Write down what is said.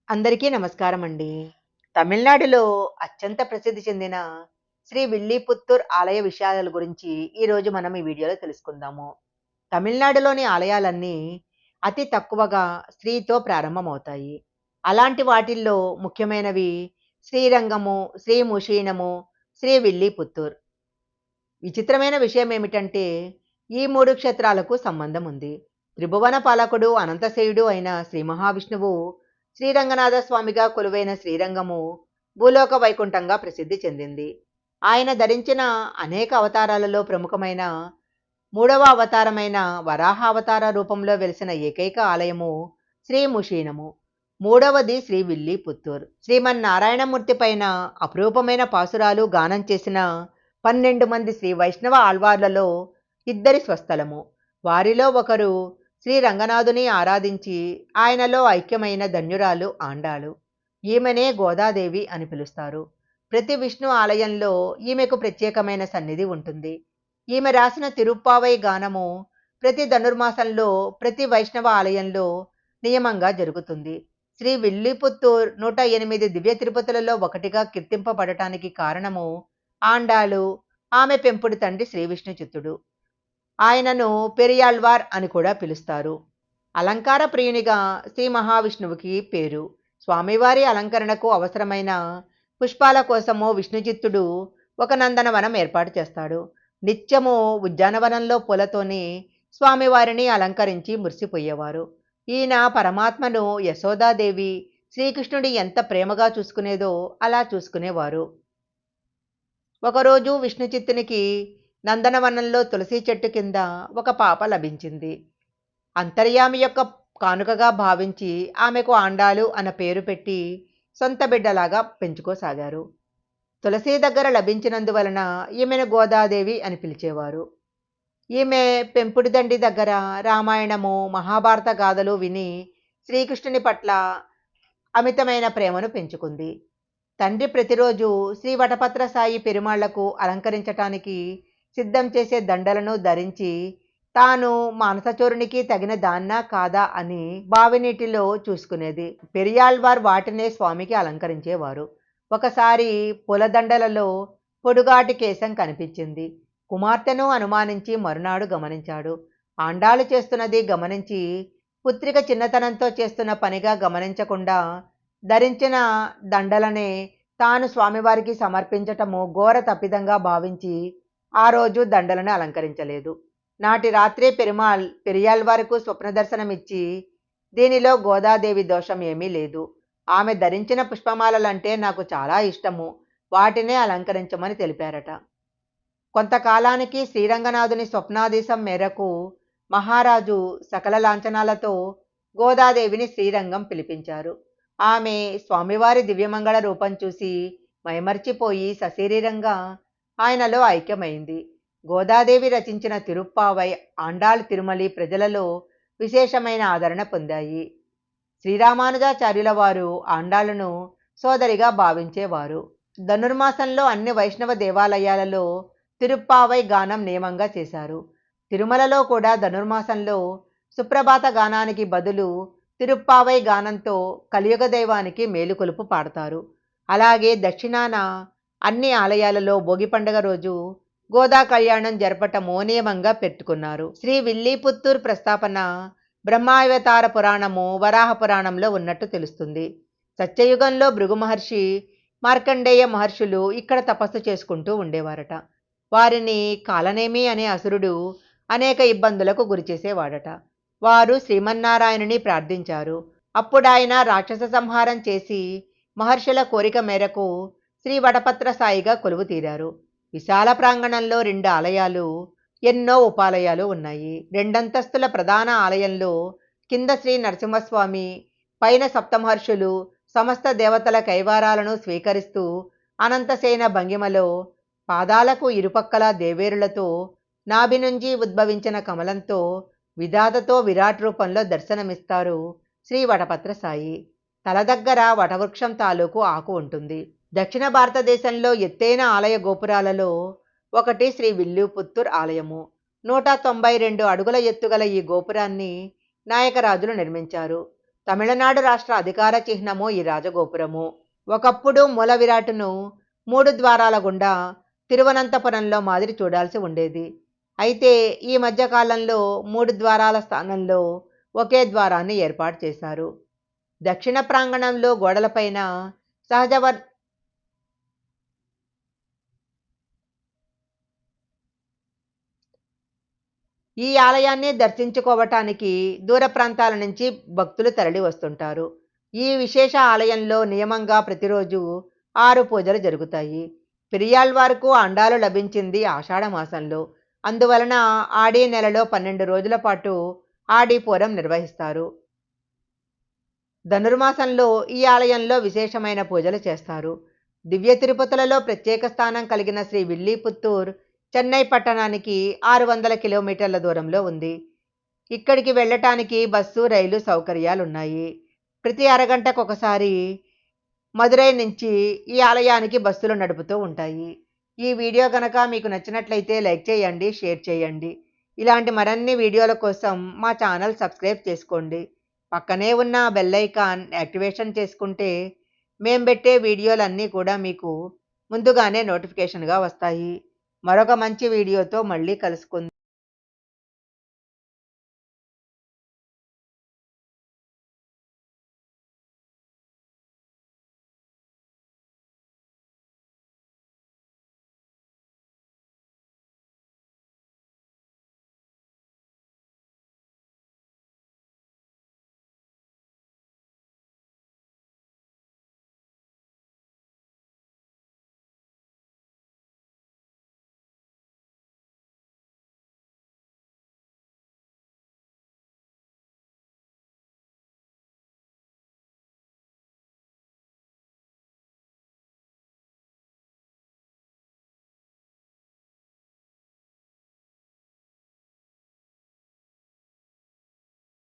అందరికీ నమస్కారం అండి. తమిళనాడులో అత్యంత ప్రసిద్ధి చెందిన శ్రీ విల్లీపుత్తూర్ ఆలయ విషయాల గురించి ఈరోజు మనం ఈ వీడియోలో తెలుసుకుందాము. తమిళనాడులోని ఆలయాలన్నీ అతి తక్కువగా శ్రీతో ప్రారంభమవుతాయి. అలాంటి వాటిల్లో ముఖ్యమైనవి శ్రీరంగము, శ్రీ ముషీనము, శ్రీ విల్లీపుత్తూర్. విచిత్రమైన విషయం ఏమిటంటే ఈ 3 క్షేత్రాలకు సంబంధం ఉంది. త్రిభువన పాలకుడు అనంతశేయుడు అయిన శ్రీ మహావిష్ణువు శ్రీరంగనాథ స్వామిగా కొలువైన శ్రీరంగము భూలోక వైకుంఠంగా ప్రసిద్ధి చెందింది. ఆయన ధరించిన అనేక అవతారాలలో ప్రముఖమైన మూడవ అవతారమైన వరాహ అవతార రూపంలో వెలిసిన ఏకైక ఆలయము శ్రీ ముషీనము. మూడవది శ్రీ విల్లీపుత్తూర్. శ్రీమన్నారాయణమూర్తి పైన అపురూపమైన పాసురాలు గానం చేసిన 12 మంది శ్రీ వైష్ణవ ఆళ్వార్లలో ఇద్దరి స్వస్థలము. వారిలో ఒకరు శ్రీ రంగనాథుని ఆరాధించి ఆయనలో ఐక్యమైన ధన్యురాలు ఆండాಳು. ఈమెనే గోదాదేవి అని పిలుస్తారు. ప్రతి విష్ణు ఆలయంలో ఈమెకు ప్రత్యేకమైన సన్నిధి ఉంటుంది. ఈమె రాసిన తిరుప్పావై గానము ప్రతి ధనుర్మాసంలో ప్రతి వైష్ణవ ఆలయంలో నియమంగా జరుగుతుంది. శ్రీ విల్లిపుత్తూర్ 108 దివ్య తిరుపతులలో ఒకటిగా కీర్తింపబడటానికి కారణము ఆండాಳು, ఆమె పెంపుడు తండ్రి శ్రీ విష్ణు చిత్తుడు. ఆయనను పెరియాళ్వార్ అని కూడా పిలుస్తారు. అలంకార ప్రియునిగా శ్రీ మహావిష్ణువుకి పేరు. స్వామివారి అలంకరణకు అవసరమైన పుష్పాల కోసము విష్ణుచిత్తుడు ఒక నందనవనం ఏర్పాటు చేస్తాడు. నిత్యము ఉద్యానవనంలో పూలతోని స్వామివారిని అలంకరించి మురిసిపోయేవారు. ఈయన పరమాత్మను యశోదాదేవి శ్రీకృష్ణుడి ఎంత ప్రేమగా చూసుకునేదో అలా చూసుకునేవారు. ఒకరోజు విష్ణుచిత్తునికి నందనవనంలో తులసి చెట్టు కింద ఒక పాప లభించింది. అంతర్యామి యొక్క కానుకగా భావించి ఆమెకు ఆండాಳು అన్న పేరు పెట్టి సొంత బిడ్డలాగా పెంచుకోసాగారు. తులసి దగ్గర లభించినందువలన ఈమెను గోదాదేవి అని పిలిచేవారు. ఈమె పెంపుడు దండి దగ్గర రామాయణము, మహాభారత గాథలు విని శ్రీకృష్ణుని పట్ల అమితమైన ప్రేమను పెంచుకుంది. తండ్రి ప్రతిరోజు శ్రీ వటపత్ర సాయి పెరుమాళ్లకు అలంకరించటానికి సిద్ధం చేసే దండలను ధరించి తాను మానసచోరునికి తగిన దాన్నా కాదా అని బావినీటిలో చూసుకునేది. పెరియాళ్వార్ వాటినే స్వామికి అలంకరించేవారు. ఒకసారి పూలదండలలో పొడుగాటి కేశం కనిపించింది. కుమార్తెను అనుమానించి మరునాడు గమనించాడు. ఆండాళ్ళు చేస్తున్నది గమనించి పుత్రిక చిన్నతనంతో చేస్తున్న పనిగా గమనించకుండా ధరించిన దండలనే తాను స్వామివారికి సమర్పించటము ఘోర తప్పిదంగా భావించి ఆ రోజు దండలను అలంకరించలేదు. నాటి రాత్రే పెరియాళ్వారుకు స్వప్న దర్శనమిచ్చి దీనిలో గోదాదేవి దోషం ఏమీ లేదు, ఆమె ధరించిన పుష్పమాలలంటే నాకు చాలా ఇష్టము, వాటినే అలంకరించమని తెలిపారట. కొంతకాలానికి శ్రీరంగనాథుని స్వప్నాదేశం మేరకు మహారాజు సకల లాంఛనాలతో గోదాదేవిని శ్రీరంగం పిలిపించారు. ఆమె స్వామివారి దివ్యమంగళ రూపం చూసి మైమర్చిపోయి సశరీరంగా ఆయనలో ఐక్యమైంది. గోదాదేవి రచించిన తిరుప్పావై, ఆండాళ్ తిరుమలి ప్రజలలో విశేషమైన ఆదరణ పొందాయి. శ్రీరామానుజాచార్యుల వారు ఆండాళ్లను సోదరిగా భావించేవారు. ధనుర్మాసంలో అన్ని వైష్ణవ దేవాలయాలలో తిరుప్పావై గానం నియమంగా చేశారు. తిరుమలలో కూడా ధనుర్మాసంలో సుప్రభాత గానానికి బదులు తిరుప్పావై గానంతో కలియుగ దైవానికి మేలుకొలుపు పాడతారు. అలాగే దక్షిణాన అన్ని ఆలయాలలో భోగి పండుగ రోజు గోదా కళ్యాణం జరపటము నియమంగా పెట్టుకున్నారు. శ్రీ విల్లీపుత్తూర్ ప్రస్తాపన బ్రహ్మావతార పురాణము, వరాహ పురాణంలో ఉన్నట్టు తెలుస్తుంది. సత్యయుగంలో భృగు మహర్షి, మార్కండేయ మహర్షులు ఇక్కడ తపస్సు చేసుకుంటూ ఉండేవారట. వారిని కాలనేమి అనే అసురుడు అనేక ఇబ్బందులకు గురిచేసేవాడట. వారు శ్రీమన్నారాయణుని ప్రార్థించారు. అప్పుడాయన రాక్షస సంహారం చేసి మహర్షుల కోరిక మేరకు శ్రీ వటపత్ర సాయిగా కొలువు తీరారు. విశాల ప్రాంగణంలో 2 ఆలయాలు, ఎన్నో ఉపాలయాలు ఉన్నాయి. 2 అంతస్తుల ప్రధాన ఆలయంలో కింద శ్రీ నరసింహస్వామి, పైన సప్తమహర్షులు సమస్త దేవతల కైవారాలను స్వీకరిస్తూ అనంతసేన భంగిమలో పాదాలకు ఇరుపక్కల దేవేరులతో నాభి నుంచి ఉద్భవించిన కమలంతో విధాతతో విరాట్ రూపంలో దర్శనమిస్తారు శ్రీ వటపత్ర సాయి. తల దగ్గర వటవృక్షం తాలూకు ఆకు ఉంటుంది. దక్షిణ భారతదేశంలో ఎత్తైన ఆలయ గోపురాలలో ఒకటి శ్రీ విల్లీపుత్తూర్ ఆలయము. 192 అడుగుల ఎత్తుగల ఈ గోపురాన్ని నాయకరాజులు నిర్మించారు. తమిళనాడు రాష్ట్ర అధికార చిహ్నము ఈ రాజగోపురము. ఒకప్పుడు మూల విరాట్టును 3 ద్వారాల గుండా తిరువనంతపురంలో మాదిరి చూడాల్సి ఉండేది. అయితే ఈ మధ్య కాలంలో 3 ద్వారాల స్థానంలో ఒకే ద్వారాన్ని ఏర్పాటు చేశారు. దక్షిణ ప్రాంగణంలో గోడలపైన సహజ వర్ ఈ ఆలయాన్ని దర్శించుకోవటానికి దూర ప్రాంతాల నుంచి భక్తులు తరలి వస్తుంటారు. ఈ విశేష ఆలయంలో నియమంగా ప్రతిరోజు 6 పూజలు జరుగుతాయి. పెరియాళ్వారుకు అండాలు లభించింది ఆషాఢ మాసంలో. అందువలన ఆడి నెలలో 12 రోజుల పాటు ఆడిపూరం నిర్వహిస్తారు. ధనుర్మాసంలో ఈ ఆలయంలో విశేషమైన పూజలు చేస్తారు. దివ్య తిరుపతులలో ప్రత్యేక స్థానం కలిగిన శ్రీ విల్లీపుత్తూర్ చెన్నై పట్టణానికి 600 కిలోమీటర్ల దూరంలో ఉంది. ఇక్కడికి వెళ్ళటానికి బస్సు, రైలు సౌకర్యాలున్నాయి. ప్రతి అరగంటకు ఒకసారి మదురై నుంచి ఈ ఆలయానికి బస్సులు నడుపుతూ ఉంటాయి. ఈ వీడియో గనక మీకు నచ్చినట్లయితే లైక్ చేయండి, షేర్ చేయండి. ఇలాంటి మరిన్ని వీడియోల కోసం మా ఛానల్ సబ్స్క్రైబ్ చేసుకోండి. పక్కనే ఉన్న బెల్ ఐకాన్ యాక్టివేషన్ చేసుకుంటే మేము పెట్టే వీడియోలన్నీ కూడా మీకు ముందుగానే నోటిఫికేషన్గా వస్తాయి. మరొక మంచి వీడియోతో మళ్ళీ కలుసుకుందాం.